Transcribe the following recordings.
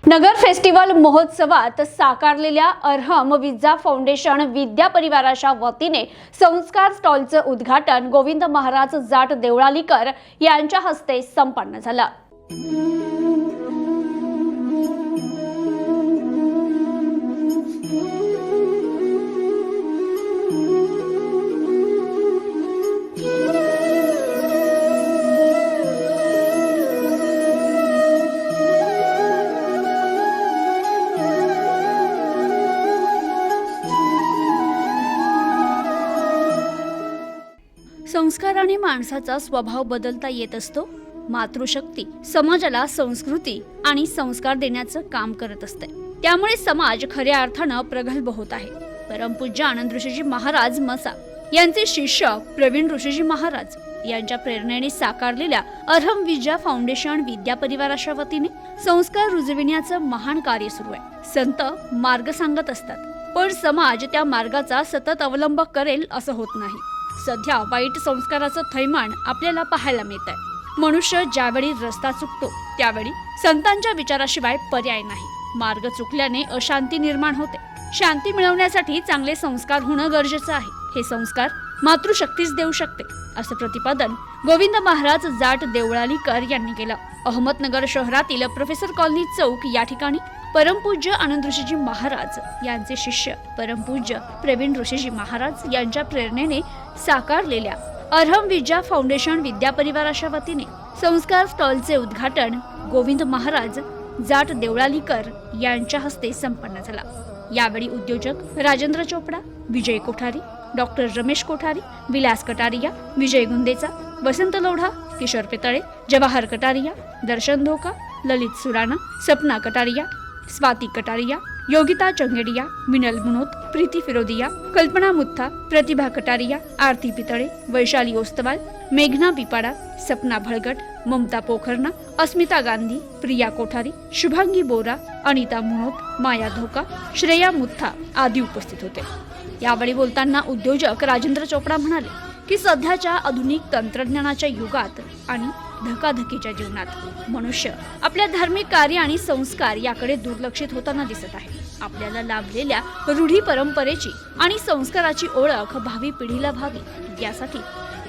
नगर festival महोत्सवात साकारलेल्या अरहम विद्या foundation विद्या परिवाराच्या वतीने संस्कार स्टॉलचं उद्घाटन गोविंद महाराज जाट देवळालीकर यांच्या हस्ते संपन्न झालं। संस्काराने माणसाचा स्वभाव बदलता येत असतो। मातृशक्ती समाजाला संस्कृती आणि संस्कार देण्याचं काम करत असते, त्यामुळे समाज खऱ्या अर्थानं प्रगल्भ होत आहे। परमपूज्य आनंद ऋषीजी महाराज मसा यांचे शिष्य प्रवीण ऋषीजी महाराज यांच्या प्रेरणेने साकारलेल्या अरहम विद्या फाउंडेशन विद्या परिवाराच्या वतीने संस्कार रुजविण्याचं महान कार्य सुरू आहे। संत मार्ग सांगत असतात, पण समाज त्या मार्गाचा सतत अवलंब करेल असं होत नाही। सध्या वाईट संस्काराचं थैमान आपल्याला पाहायला मिळत आहे। मनुष्य ज्यावेळी रस्ता चुकतो त्यावेळी संतांच्या विचाराशिवाय पर्याय नाही। मार्ग चुकल्याने अशांती निर्माण होते। शांती मिळवण्यासाठी चांगले संस्कार होणं गरजेचं आहे। हे संस्कार मातृशक्तीच देऊ शकते, असं प्रतिपादन गोविंद महाराज जाट देवळालीकर यांनी केलं। अहमदनगर शहरातील प्रोफेसर कॉलनी चौक या ठिकाणी परमपूज्य आनंद ऋषीजी महाराज यांचे शिष्य परमपूज्य प्रवीण ऋषीजी महाराज यांच्या प्रेरणेने साकारलेल्या अरहम विद्या फाउंडेशन विद्या परिवाराच्या वतीने संस्कार स्टॉलचे उद्घाटन गोविंद महाराज जाट देवळालीकर यांच्या हस्ते संपन्न झाला। यावेळी उद्योजक राजेंद्र चोपडा, विजय कोठारी, डॉक्टर रमेश कोठारी, विलास कटारिया, विजय गुंदेचा, वसंत लोढा, किशोर पितळे, जवाहर कटारिया, दर्शन धोका, ललित सुराणा, सपना कटारिया, स्वाती कटारिया, योगिता चंगेडिया, मिनल मुनोत, प्रीती फिरोदिया, कल्पना मुत्था, प्रतिभा कटारिया, आरती पितळे, वैशाली ओस्तवाल, मेघना बिपाडा, सपना भळगट, ममता पोखरना, अस्मिता गांधी, प्रिया कोठारी, शुभांगी बोरा, अनिता मुनोत, माया धोका, श्रेया मुत्था आदी उपस्थित होते। यावेळी बोलताना उद्योजक राजेंद्र चोपडा म्हणाले की सध्याच्या आधुनिक तंत्रज्ञानाच्या युगात आणि धकाधकीच्या जीवनात मनुष्य आपल्या धार्मिक कार्य आणि संस्कार याकडे दुर्लक्षित होताना दिसत आहे। आपल्याला लाभलेल्या रूढी परंपरेची आणि संस्काराची ओळख भावी पिढीला व्हावी यासाठी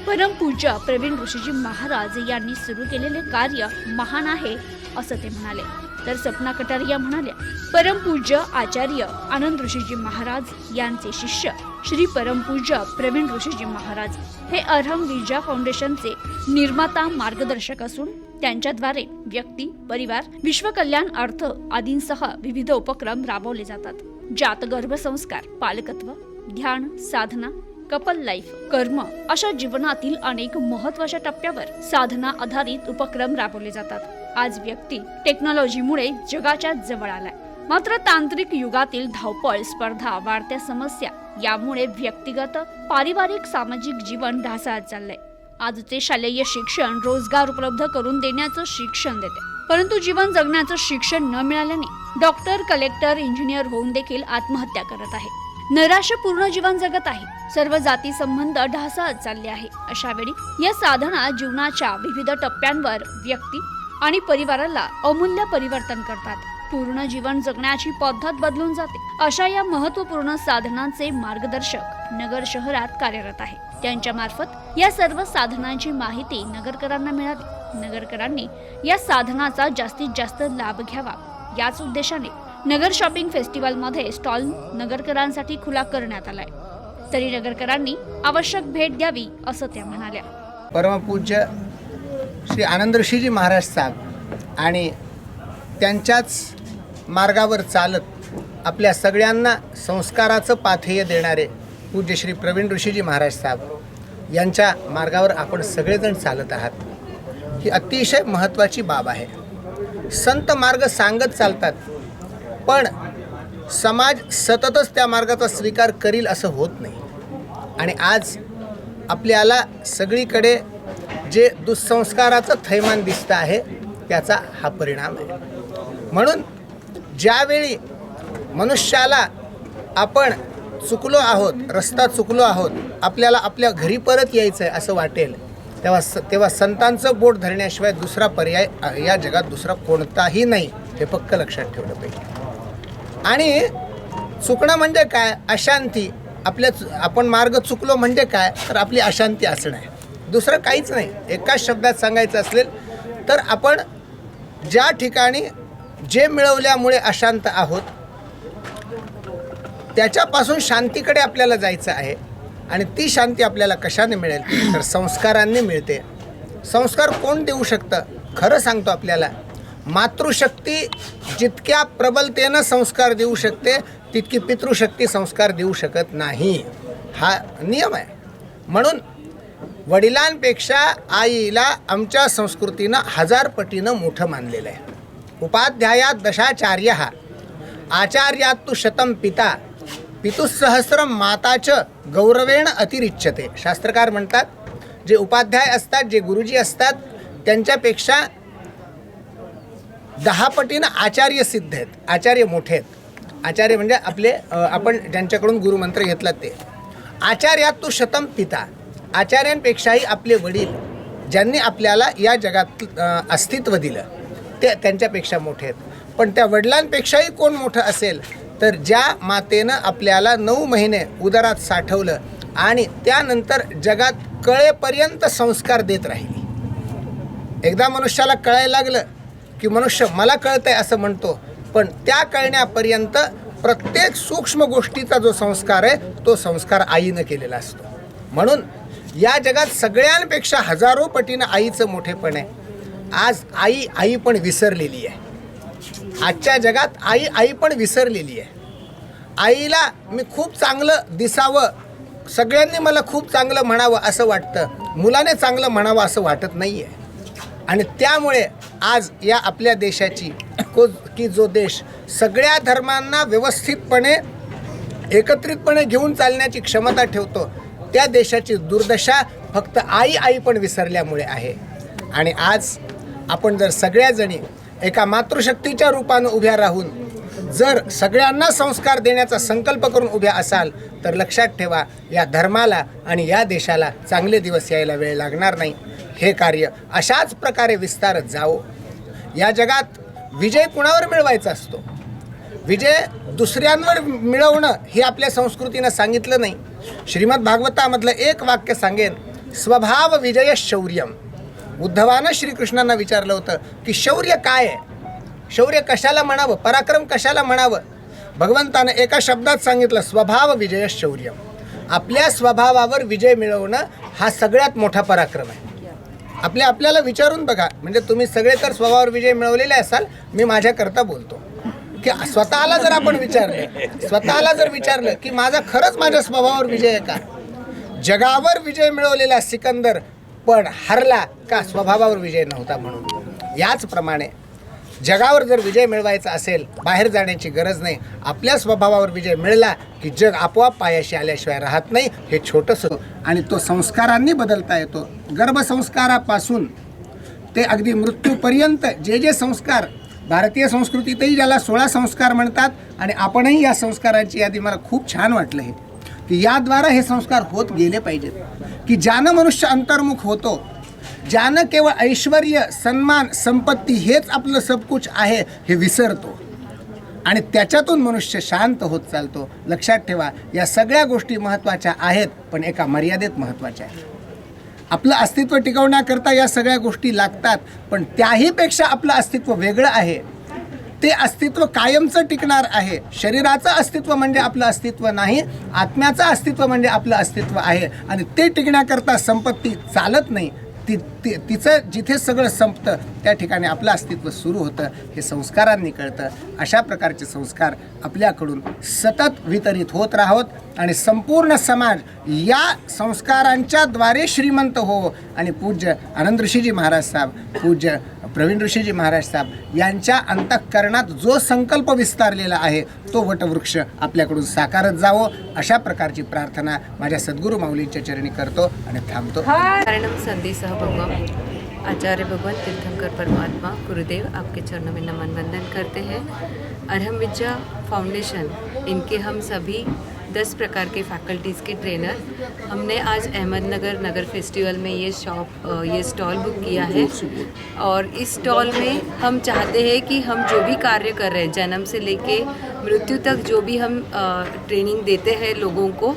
परमपूज्य प्रवीण ऋषीजी महाराज यांनी सुरू केलेले कार्य महान आहे असं ते म्हणाले। तर सपना कटारिया म्हणाल्या, परमपूज्य आचार्य आनंद ऋषीजी महाराज यांचे शिष्य श्री परमपूज्य प्रवीण ऋषीजी महाराज हे अरहम विद्या फाउंडेशनचे निर्माता मार्गदर्शक असून त्यांच्याद्वारे व्यक्ती, परिवार, विश्वकल्याण, अर्थ आदींसह विविध उपक्रम राबवले जातात, ज्यात गर्भसंस्कार, पालकत्व, ध्यान, साधना, कपल लाईफ, कर्म अशा जीवनातील अनेक महत्त्वाच्या टप्प्यावर साधना आधारित उपक्रम राबवले जातात। आज व्यक्ती टेक्नॉलॉजीमुळे जगाच्या जवळ आलाय, मात्र तांत्रिक युगातील धावपळ, स्पर्धा, वाढत्या समस्या यामुळे व्यक्तिगत, पारिवारिक, सामाजिक जीवन ढासळत चाललंय। आजचे शालेय शिक्षण रोजगार उपलब्ध करून देण्याचं शिक्षण देते, परंतु जीवन जगण्याचं शिक्षण न मिळाल्याने डॉक्टर, कलेक्टर, इंजिनियर होऊन देखील आत्महत्या करत आहे, नैराश्यपूर्ण जीवन जगत आहे, सर्व जाती संबंध ढासळत चालले आहे। अशा वेळी या साधना जीवनाच्या विविध टप्प्यांवर व्यक्ती आणि परिवाराला अमूल्य परिवर्तन करतात, पूर्ण जीवन जगण्याची पद्धत बदलून जाते। अशा या महत्त्वपूर्ण साधनांचे मार्गदर्शक नगर शहरात कार्यरत आहे। त्यांच्या मार्फत या सर्व साधनांची माहिती नगरकरांना मिळावी, नगरकरांनी या साधनाचा जास्तीत जास्त लाभ घ्यावा याच उद्देशाने नगर शॉपिंग फेस्टिवल मध्ये स्टॉल नगरकरांसाठी खुला करण्यात आलाय, तरी नगरकरांनी आवश्यक भेट द्यावी असं त्या म्हणाल्या। परमपूज्य श्री आनंद ऋषीजी महाराज साहेब आणि त्यांच्याच मार्गावर चालत आपल्या सगळ्यांना संस्काराचं पाथेय देणारे पूज्य श्री प्रवीण ऋषीजी महाराज साहेब यांच्या मार्गावर आपण सगळेजण चालत आहात। ही अतिशय महत्त्वाची बाब आहे। संत मार्ग सांगत चालतात, पण समाज सततच त्या मार्गाचा स्वीकार करील असं होत नाही। आणि आज आपल्याला सगळीकडे जे दुःसंस्काराचं थैमान दिसतं आहे त्याचा हा परिणाम आहे। म्हणून ज्यावेळी मनुष्याला आपण चुकलो आहोत, रस्ता चुकलो आहोत, आपल्याला आपल्या घरी परत यायचं आहे असं वाटेल, तेव्हा संतांचं बोट धरण्याशिवाय दुसरा पर्याय या जगात दुसरा कोणताही नाही। हे पक्क लक्षात ठेवलं पाहिजे. आणि चुकणं म्हणजे काय? अशांती. आपण मार्ग चुकलो म्हणजे काय? तर आपली अशांती असणं आहे, दुसरं काहीच नाही. एकाच शब्दात सांगायचं असेल तर आपण ज्या ठिकाणी जे मिळवल्यामुळे अशांत आहोत त्याच्यापासून शांतीकडे आपल्याला जायचं आहे. आणि ती शांती आपल्याला कशाने मिळेल? तर संस्कारांनी मिळते. संस्कार कोण देऊ शकतं? खरं सांगतो आपल्याला, मातृशक्ती जितक्या प्रबलतेनं संस्कार देऊ शकते तितकी पितृशक्ती संस्कार देऊ शकत नाही. हा नियम आहे. म्हणून वडिलांपेक्षा आईला आमच्या संस्कृतीनं 1000 पटीनं मोठं मानलेलं आहे. उपाध्यायात दशाचार्य आचार्यात तु शतम पिता पितुसहस्रम माताच गौरवेण अतिरिच्यते. शास्त्रकार म्हणतात जे उपाध्याय असतात, जे गुरुजी असतात, त्यांच्यापेक्षा 10 पटीनं आचार्य सिद्ध आहेत, आचार्य मोठे आहेत. आचार्य म्हणजे आपले आपण ज्यांच्याकडून गुरुमंत्र घेतला ते. आचार्यात तु शतम पिता, आचार्यांपेक्षाही आपले वडील ज्यांनी आपल्याला या जगात अस्तित्व दिलं ते त्यांच्यापेक्षा मोठे आहेत. पण त्या वडिलांपेक्षाही कोण मोठं असेल तर ज्या मातेनं आपल्याला 9 महिने उदरात साठवलं आणि त्यानंतर जगात कळेपर्यंत संस्कार देत राहिली. एकदा मनुष्याला कळायला लागलं की मनुष्य मला कळतंय असं म्हणतो, पण त्या कळण्यापर्यंत प्रत्येक सूक्ष्म गोष्टीचा जो संस्कार आहे तो संस्कार आईनं केलेला असतो. म्हणून या जगात सगळ्यांपेक्षा हजारो पटीनं आईचं मोठेपण आहे. आज आई पण विसरलेली आहे. आजच्या जगात आई पण विसरलेली आहे. आईला मी खूप चांगलं दिसावं, सगळ्यांनी मला खूप चांगलं म्हणावं असं वाटतं, मुलाने चांगलं म्हणावं असं वाटत नाही आहे. आणि त्यामुळे आज या आपल्या देशाची की जो देश सगळ्या धर्मांना व्यवस्थितपणे एकत्रितपणे घेऊन चालण्याची क्षमता ठेवतो, त्या देशाची दुर्दशा फक्त आई पण विसरल्यामुळे आहे. आणि आज आपण जर सगळ्याजणी एका मातृशक्तीच्या रूपानं उभ्या राहून जर सगळ्यांना संस्कार देण्याचा संकल्प करून उभ्या असाल तर लक्षात ठेवा, या धर्माला आणि या देशाला चांगले दिवस यायला वेळ लागणार नाही. हे कार्य अशाच प्रकारे विस्तारत जावो. या जगात विजय कुणावर मिळवायचा असतो? विजय दुसऱ्यांवर मिळवणं हे आपल्या संस्कृतीनं सांगितलं नाही. श्रीमद भागवतामधलं एक वाक्य सांगेन, स्वभाव विजय शौर्यम. उद्धवानं श्रीकृष्णांना विचारलं होतं की शौर्य काय आहे? शौर्य कशाला म्हणावं? पराक्रम कशाला म्हणावं? भगवंतानं एका शब्दात सांगितलं, स्वभाव विजय शौर्यम. आपल्या स्वभावावर विजय मिळवणं हा सगळ्यात मोठा पराक्रम आहे. आपल्याला विचारून बघा, म्हणजे तुम्ही सगळे तर स्वभावावर विजय मिळवलेले असाल, मी माझ्याकरता बोलतो की स्वतःला जर विचारलं की माझा खरंच माझ्या स्वभावावर विजय आहे का? जगावर विजय मिळवलेला सिकंदर पण हरला का? स्वभावावर विजय नव्हता म्हणून. याचप्रमाणे जगावर जर विजय मिळवायचा असेल, बाहेर जाण्याची गरज नाही. आपल्या स्वभावावर विजय मिळला की जग आपोआप पायाशी आल्याशिवाय राहत नाही. हे छोटंसं आणि तो संस्कारांनी बदलता येतो. गर्भसंस्कारापासून ते अगदी मृत्यूपर्यंत जे संस्कार भारतीय संस्कृतीतही ज्याला 16 संस्कार म्हणतात आणि आपणही या संस्कारांची यादी, मला खूप छान वाटलं हे की याद्वारा हे संस्कार होत गेले पाहिजेत. की ज्यानं मनुष्य अंतर्मुख होतो, ज्यानं केवळ ऐश्वर्य, सन्मान, संपत्ती हेच आपलं सबकुछ आहे हे विसरतो आणि त्याच्यातून मनुष्य शांत होत चालतो. लक्षात ठेवा, या सगळ्या गोष्टी महत्त्वाच्या आहेत, पण एका मर्यादेत महत्त्वाच्या आहेत. आपलं अस्तित्व टिकवण्याकरता या सगळ्या गोष्टी लागतात, पण त्याहीपेक्षा आपलं अस्तित्व वेगळं आहे. ते अस्तित्व कायमचं टिकणार आहे. शरीराचं अस्तित्व म्हणजे आपलं अस्तित्व नाही, आत्म्याचं अस्तित्व म्हणजे आपलं अस्तित्व आहे. आणि ते टिकण्याकरता संपत्ती चालत नाही. तिचं जिथे सगळं संपतं त्या ठिकाणी आपलं अस्तित्व सुरू होतं. हे संस्कारांनी कळतं. अशा प्रकारचे संस्कार आपल्याकडून सतत वितरित होत राहोत आणि संपूर्ण समाज या संस्कारांच्याद्वारे श्रीमंत हो. आणि पूज्य आनंद ऋषीजी महाराज साहेब, पूज्य प्रवीण ऋषीजी महाराज साहेब यांच्या अंतःकरणात जो संकल्प विस्तारलेला आहे तो वटवृक्ष आपल्याकडून साकारत जावो, अशा प्रकारची प्रार्थना माझ्या सद्गुरू माऊलींच्या चरणी करतो आणि थांबतो. कारणम संदेशः भगवान आचार्य भगवान तीर्थंकर परमात्मा गुरुदेव, आपके चरणों में नमन वंदन करते हैं. अरहम विद्या फाउंडेशन, इनके हम सभी 10 प्रकार के फैकल्टीज़ के ट्रेनर। हमने आज अहमदनगर नगर फेस्टिवल में ये स्टॉल बुक किया है और इस स्टॉल में हम चाहते हैं कि हम जो भी कार्य कर रहे हैं, जन्म से लेके मृत्यु तक जो भी हम ट्रेनिंग देते हैं लोगों को,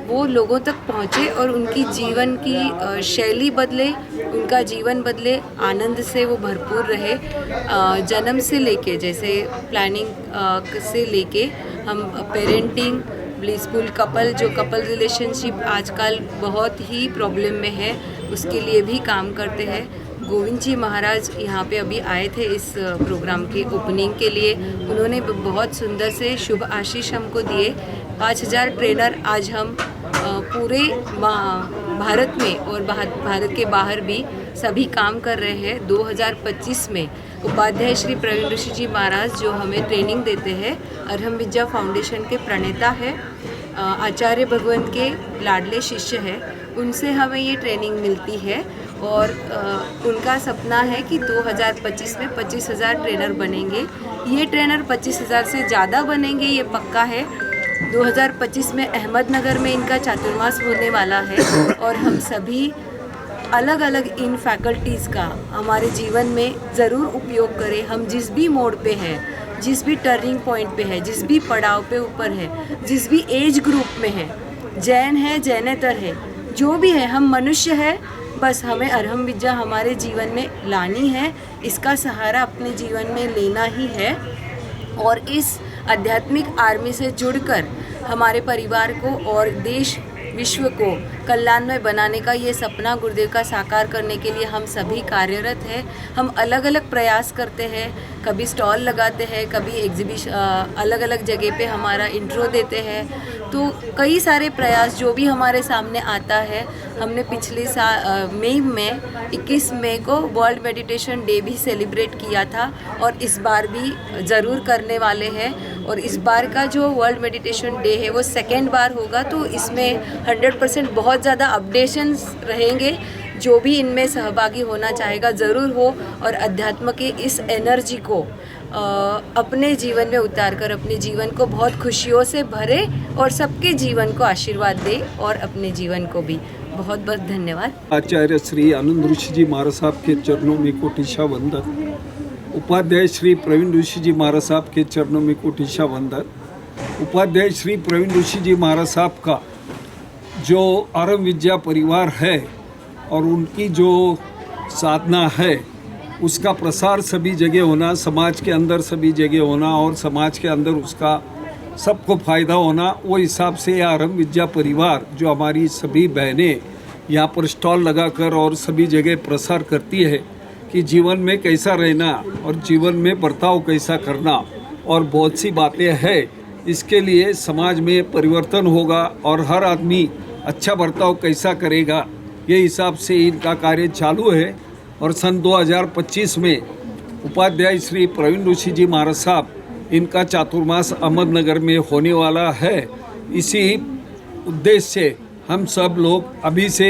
वो लोगों तक पहुँचे और उनकी जीवन की शैली बदले, उनका जीवन बदले, आनंद से वो भरपूर रहे। जन्म से लेके, जैसे प्लानिंग से लेके हम पेरेंटिंग, ब्लिसफुल कपल, जो कपल रिलेशनशिप आजकल बहुत ही प्रॉब्लम में है, उसके लिए भी काम करते हैं। गोविंद जी महाराज यहाँ पे अभी आए थे इस प्रोग्राम के ओपनिंग के लिए। उन्होंने बहुत सुंदर से शुभ आशीष हमको दिए। 5000 ट्रेनर आज हम पूरे भारत में और भारत के बाहर भी सभी काम कर रहे हैं। 2025 में उपाध्याय श्री प्रवीण ऋषि जी महाराज जो हमें ट्रेनिंग देते हैं, अरहम विद्या फाउंडेशन के प्रणेता है, आचार्य भगवंत के लाडले शिष्य है, उनसे हमें ये ट्रेनिंग मिलती है और उनका सपना है कि 2025 में 25,000 ट्रेनर बनेंगे। ये ट्रेनर 25,000 से ज़्यादा बनेंगे, ये पक्का है। 2025 में अहमदनगर में इनका चातुर्मास होने वाला है और हम सभी अलग अलग इन फैकल्टीज़ का हमारे जीवन में ज़रूर उपयोग करें। हम जिस भी मोड़ पे हैं, जिस भी टर्निंग पॉइंट पे है, जिस भी पड़ाव पे ऊपर है, जिस भी एज ग्रुप में है, जैन है, जैनेतर है, जो भी है, हम मनुष्य है, बस हमें अरहम विद्या हमारे जीवन में लानी है, इसका सहारा अपने जीवन में लेना ही है और इस आध्यात्मिक आर्मी से जुड़कर हमारे परिवार को और देश विश्व को कल्याणमय बनाने का ये सपना गुरुदेव का साकार करने के लिए हम सभी कार्यरत हैं। हम अलग अलग प्रयास करते हैं, कभी स्टॉल लगाते हैं, कभी एग्जीबिशन, अलग अलग जगह पे हमारा इंट्रो देते हैं। तो कई सारे प्रयास जो भी हमारे सामने आता है। हमने पिछले मई में 21 मई को वर्ल्ड मेडिटेशन डे भी सेलिब्रेट किया था और इस बार भी ज़रूर करने वाले हैं। और इस बार का जो वर्ल्ड मेडिटेशन डे है वो सेकेंड बार होगा, तो इसमें 100% बहुत ज़्यादा अपडेशंस रहेंगे। जो भी इनमें सहभागी होना चाहेगा ज़रूर हो और अध्यात्म के इस एनर्जी को अपने जीवन में उतार कर अपने जीवन को बहुत खुशियों से भरे और सबके जीवन को आशीर्वाद दे और अपने जीवन को भी। बहुत बहुत धन्यवाद। आचार्य श्री आनंद ऋषि जी महाराज साहब के चरणों में कोटिशा वंदन। उपाध्याय श्री प्रवीण ऋषि जी महाराज साहब के चरणों में कोटिशा वंदन। उपाध्याय श्री प्रवीण ऋषि जी महाराज साहब का जो अरहम विद्या परिवार है और उनकी जो साधना है, उसका प्रसार सभी जगह होना, समाज के अंदर सभी जगह होना और समाज के अंदर उसका सबको फ़ायदा होना, वो हिसाब से यह अरहम विद्या परिवार जो हमारी सभी बहनें यहाँ पर स्टॉल लगाकर और सभी जगह प्रसार करती है कि जीवन में कैसा रहना और जीवन में बर्ताव कैसा करना और बहुत सी बातें हैं। इसके लिए समाज में परिवर्तन होगा और हर आदमी अच्छा बर्ताव कैसा करेगा, ये हिसाब से इनका कार्य चालू है। और सन 2025 में उपाध्याय श्री प्रवीण ऋषि जी महाराज साहब, इनका चातुर्मास अहमदनगर में होने वाला है। इसी उद्देश्य से हम सब लोग अभी से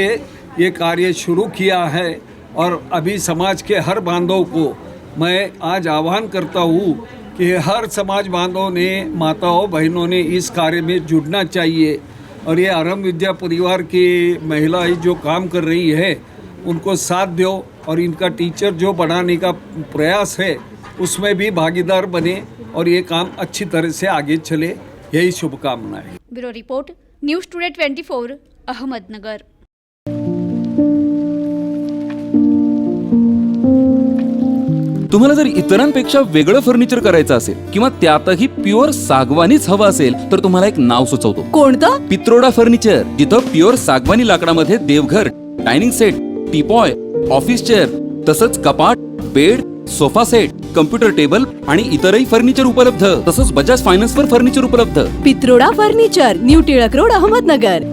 ये कार्य शुरू किया है और अभी समाज के हर बांधव को मैं आज आह्वान करता हूँ कि हर समाज बांधवों ने, माताओं बहनों ने इस कार्य में जुड़ना चाहिए। और ये अरहम विद्या परिवार की महिलाएं जो काम कर रही है उनको साथ दो और इनका टीचर जो बढ़ाने का प्रयास है उसमें भी भागीदार बने और ये काम अच्छी तरह से आगे चले, यही शुभकामनाएं। Bureau report, news today 24, Ahmednagar. तुम्हाला जर इतरांपेक्षा वेगळं फर्निचर करायचं असेल किंवा त्यातही प्युअर सागवानीच हवं असेल तर तुम्हाला एक नाव सुचवतो। कोणतं? पित्रोडा फर्निचर, जिथं प्युअर सागवानी लाकडामध्ये देवघर, dining set, teapoy, office chair तसंच कपाट, bed, sofa set, computer table आणि इतरही फर्निचर उपलब्ध। तसंच बजाज फायनान्स वर फर्निचर उपलब्ध। Pitroda furniture, new Tilak road, Ahmednagar.